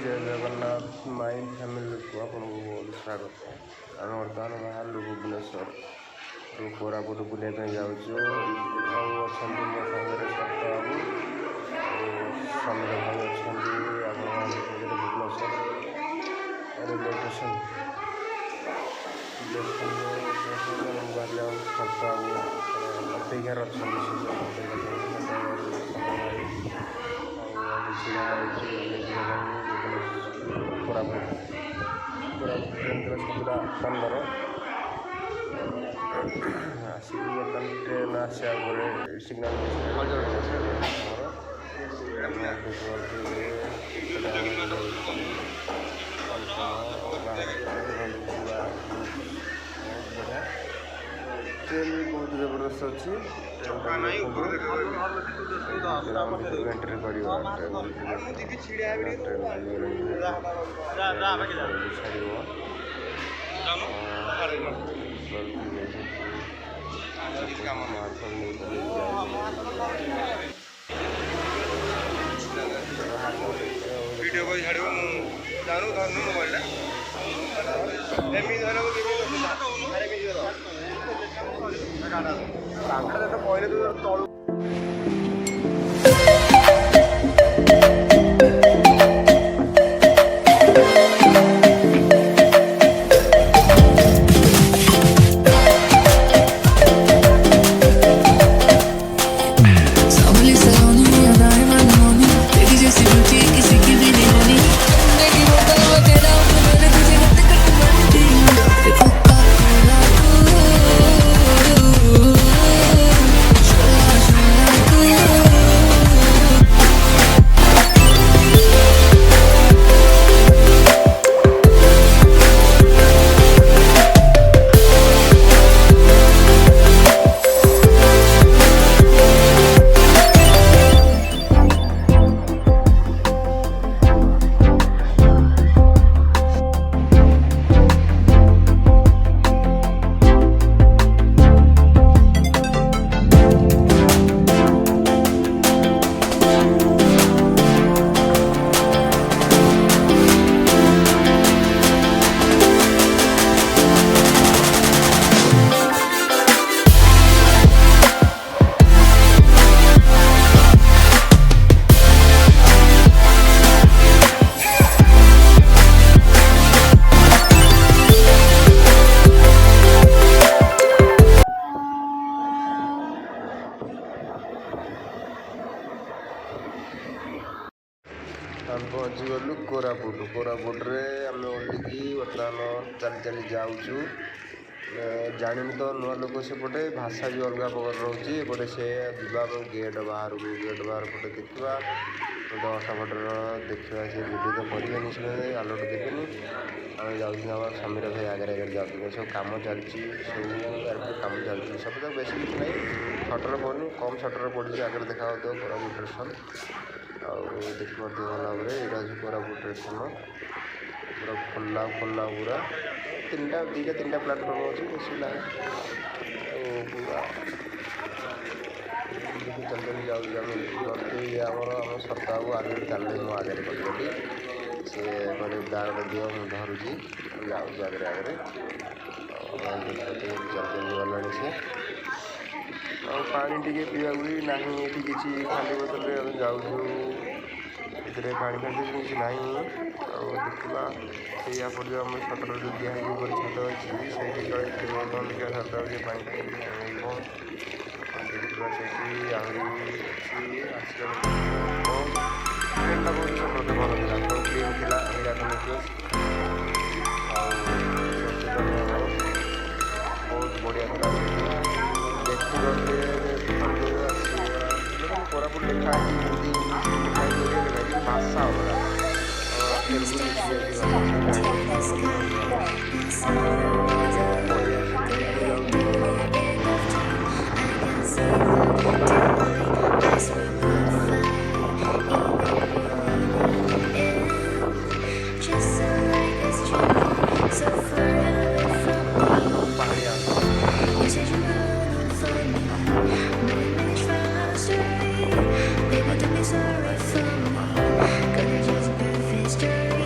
जय Jagannath my family को आपको बहुत स्वागत है। आम बर्तमान बाहर भुवनेश्वर कोरापुट बुलाइक जाऊँ मो सागर सत बाबू समीर भाई अच्छा भुवनेश्वर रेलवे स्टेशन सत बाबू अपेक्षार कोरापुट सुविधा 15 आसिक बर्तमान ट्रेन आसा सिग्नाल ट्रेन भी बहुत जबरदस्त अच्छी एंट्री वीडियो को छाड़ जानू धरनु मोबाइल पहले तो हम पहुँची गलु कोरापुटे आम ओल्लिकी बर्तमान चली चली जाऊँ जानी तो नुआ लोक सेपटे भाषा भी अलग प्रकार रोचे एपटे से जा गेट बाहर पटे देखा गोटे अटाफटर देखा से वीडियो तो करेनि से आलोट देवेनि आम जाऊँ समीर भाई आगे आगे जाऊँ सब कम चलती सब कम चलती सब तक बेस किसी ना सटर पड़नी कम सटर पड़ी आगे देखा कोरापुट स्टेशन देखिए भल भाव यहाँ हूँ कोरापुट स्टेशन पूरा खोला पूरा दुईटा तीन प्लाटफर्म अच्छी बेस ना पूरा चल चल जाऊँ आम सरकार को आगे चल मो आगे करी सी मैंने गाँव दियो मुझे धरुची जाऊँ आगे आगे चल चल गलानी सी पानी टी पीवा भी ना ये किसी खाली बोतल जाऊँ ये पानी फानी किसी ना देखा या पड़े आम सटर जो दिखाई छत अच्छी से सटर पानी देखा से आहरी ट्रेन बहुत सफर भल था सब क्लीन था बहुत बढ़िया था देखते कोरापुट लिखा हिंदी इंग्लिश भाषा होगा Sorry for me, gonna just move it straight.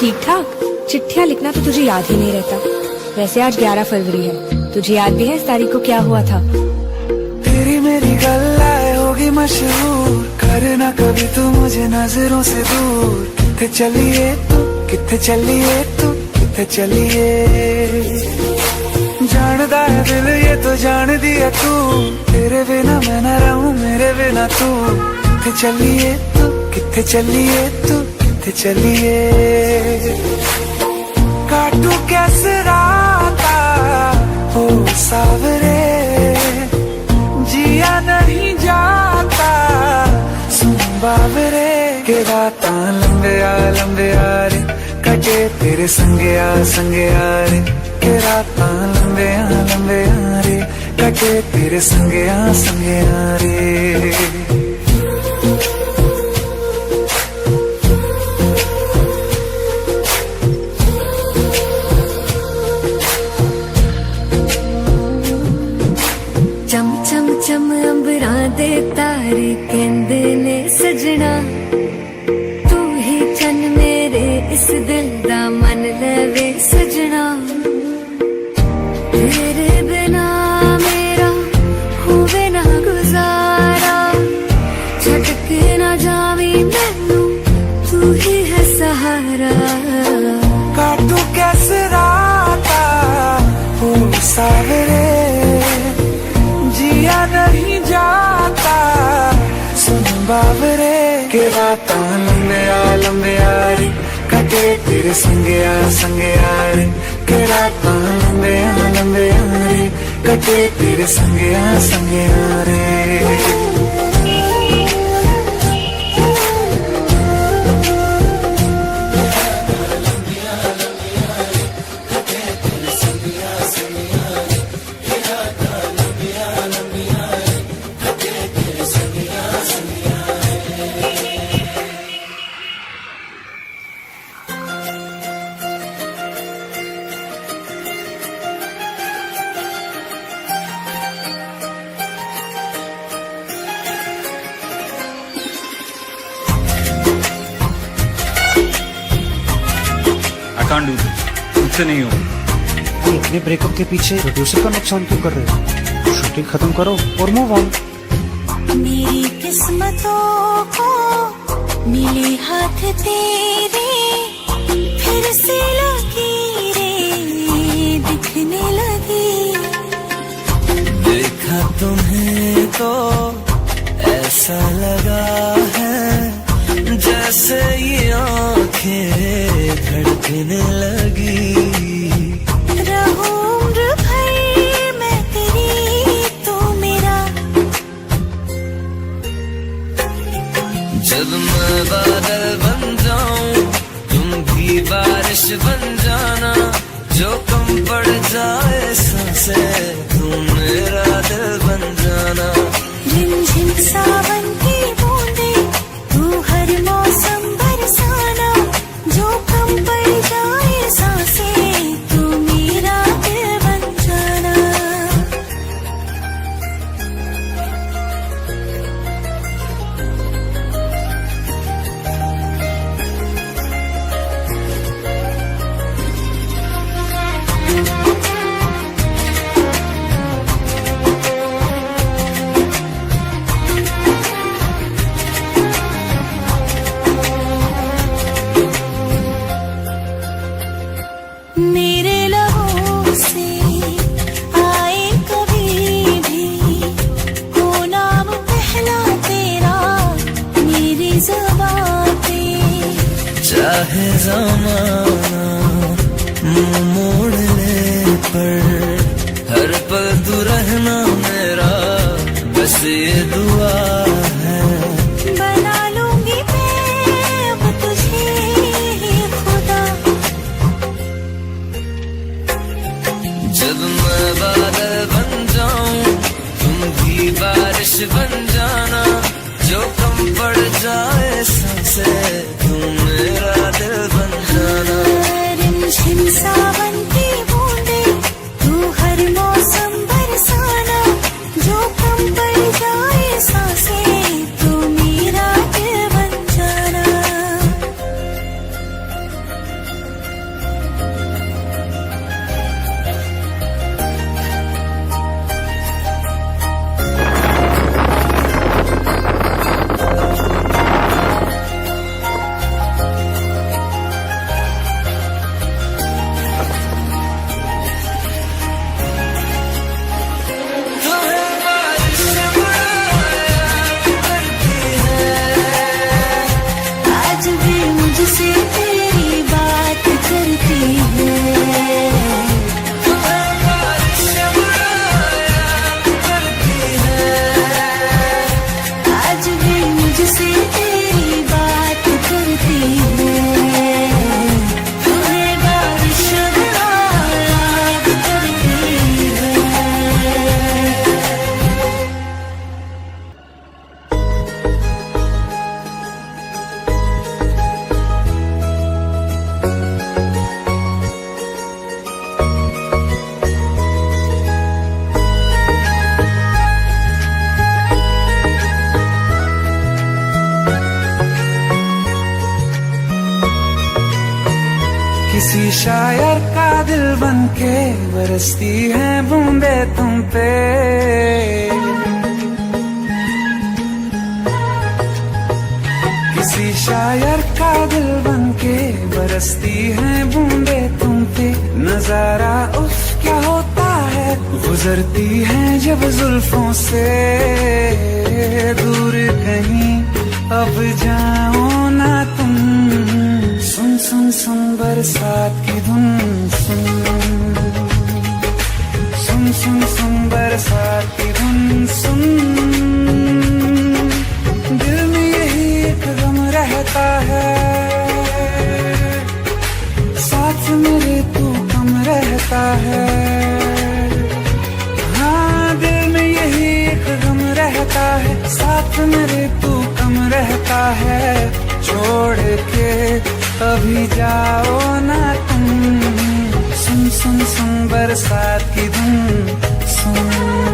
ठीक ठाक। चिट्ठियाँ लिखना तो तुझे याद ही नहीं रहता। वैसे आज 11 फरवरी है, तुझे याद भी है इस तारीख को क्या हुआ था? तेरी मेरी गल्लाए होगी मशहूर, करना कभी तू मुझे नजरों से दूर। किथे चलिए तू, किथे चलिए तू, किथे चलिए। जानदा है दिल ये तो जान दिया तू, तेरे बिना मैं न रहूं मेरे बिना तू। किथे चलिए तू, किथे चलिए तू, किथे चलिए। काटू कैसे राता हो सावरे, जिया नहीं जाता सुन बाबरे। के राता लंबे आ रे, कटे तेरे संगे आ रे। के राता लंबे आ रे, कटे तेरे संगे आ रे। चम चम चम अंबरा दे तारे कहंदे ने सजना, तू ही चन मेरे इस दिल दा मन लवे सजना। तेरे बिना मेरा होवे ना गुजारा, छट के ना जावी मैनू तू ही है सहारा। काटू कैसे राता हो सावरे, जिया नहीं जाता सुन बाबरे। के राता लंबे आ रे, कटे तेरे संगे आ रे। के राता लंबे आ रे, कटे तेरे संगे आ रे। can't do this. मुझसे नहीं होगा। ये इतने ब्रेकअप के पीछे प्रोड्यूसर का नुकसान क्यों कर रहे हो? शूटिंग खत्म करो और मूव ऑन। मेरी किस्मतों को मिले हाथ तेरे, फिर से लकीरें दिखने लगी। देखा तुम्हें तो ऐसा लगा है जैसे ये आंखें धड़कने लगी। रहूं उम्र भर मैं तेरी तू मेरा, जब मैं बादल बन जाऊं तुम भी बारिश बन जाना। जो कम पड़ जाए सांसें तुम मेरा दिल बन जाना। झिमझिम सावन की बूंदे तू हर मौसम बरसाना। जो कम पड़ जाए सांसें तू मेरा दिल बन जाना। मेरे लबों से आए कभी भी हो नाम पहला तेरा मेरी ज़बां पे। चाहे ज़माना मुंह मोड़ ले पर हर पल तू रहना मेरा, बस ये दुआ है। बना लूंगी मैं अब तुझे ही खुदा। जब मैं बादल बन जाऊं तुम भी बारिश बन जाना। जो कम पड़ जाए सांसें तुम मेरा दिल बन जाना। रिमझिम सावन की बूंदे तू हर मौसम बरसाना। जो कम पड़ जाए सांसें तू मेरा दिल बन जाना। बनके बरसती हैं बूंदे तुम पे। किसी शायर का दिल बनके बरसती हैं बूंदे तुम पे। नजारा उफ क्या होता है, गुजरती हैं जब जुल्फों से। दूर कहीं अब जाओ ना तुम, सुन सुन सुन बरसात की धुन सुन। सुन सुन सुन बरसात की धुन सुन। दिल में यही एक गम रहता है, साथ मेरे तू कम रहता है। हाँ दिल में यही एक गम रहता है, साथ मेरे तू कम रहता है। छोड़ के अभी जाओ ना तुम, सुन सुन सुन बरसात की धुन सुन।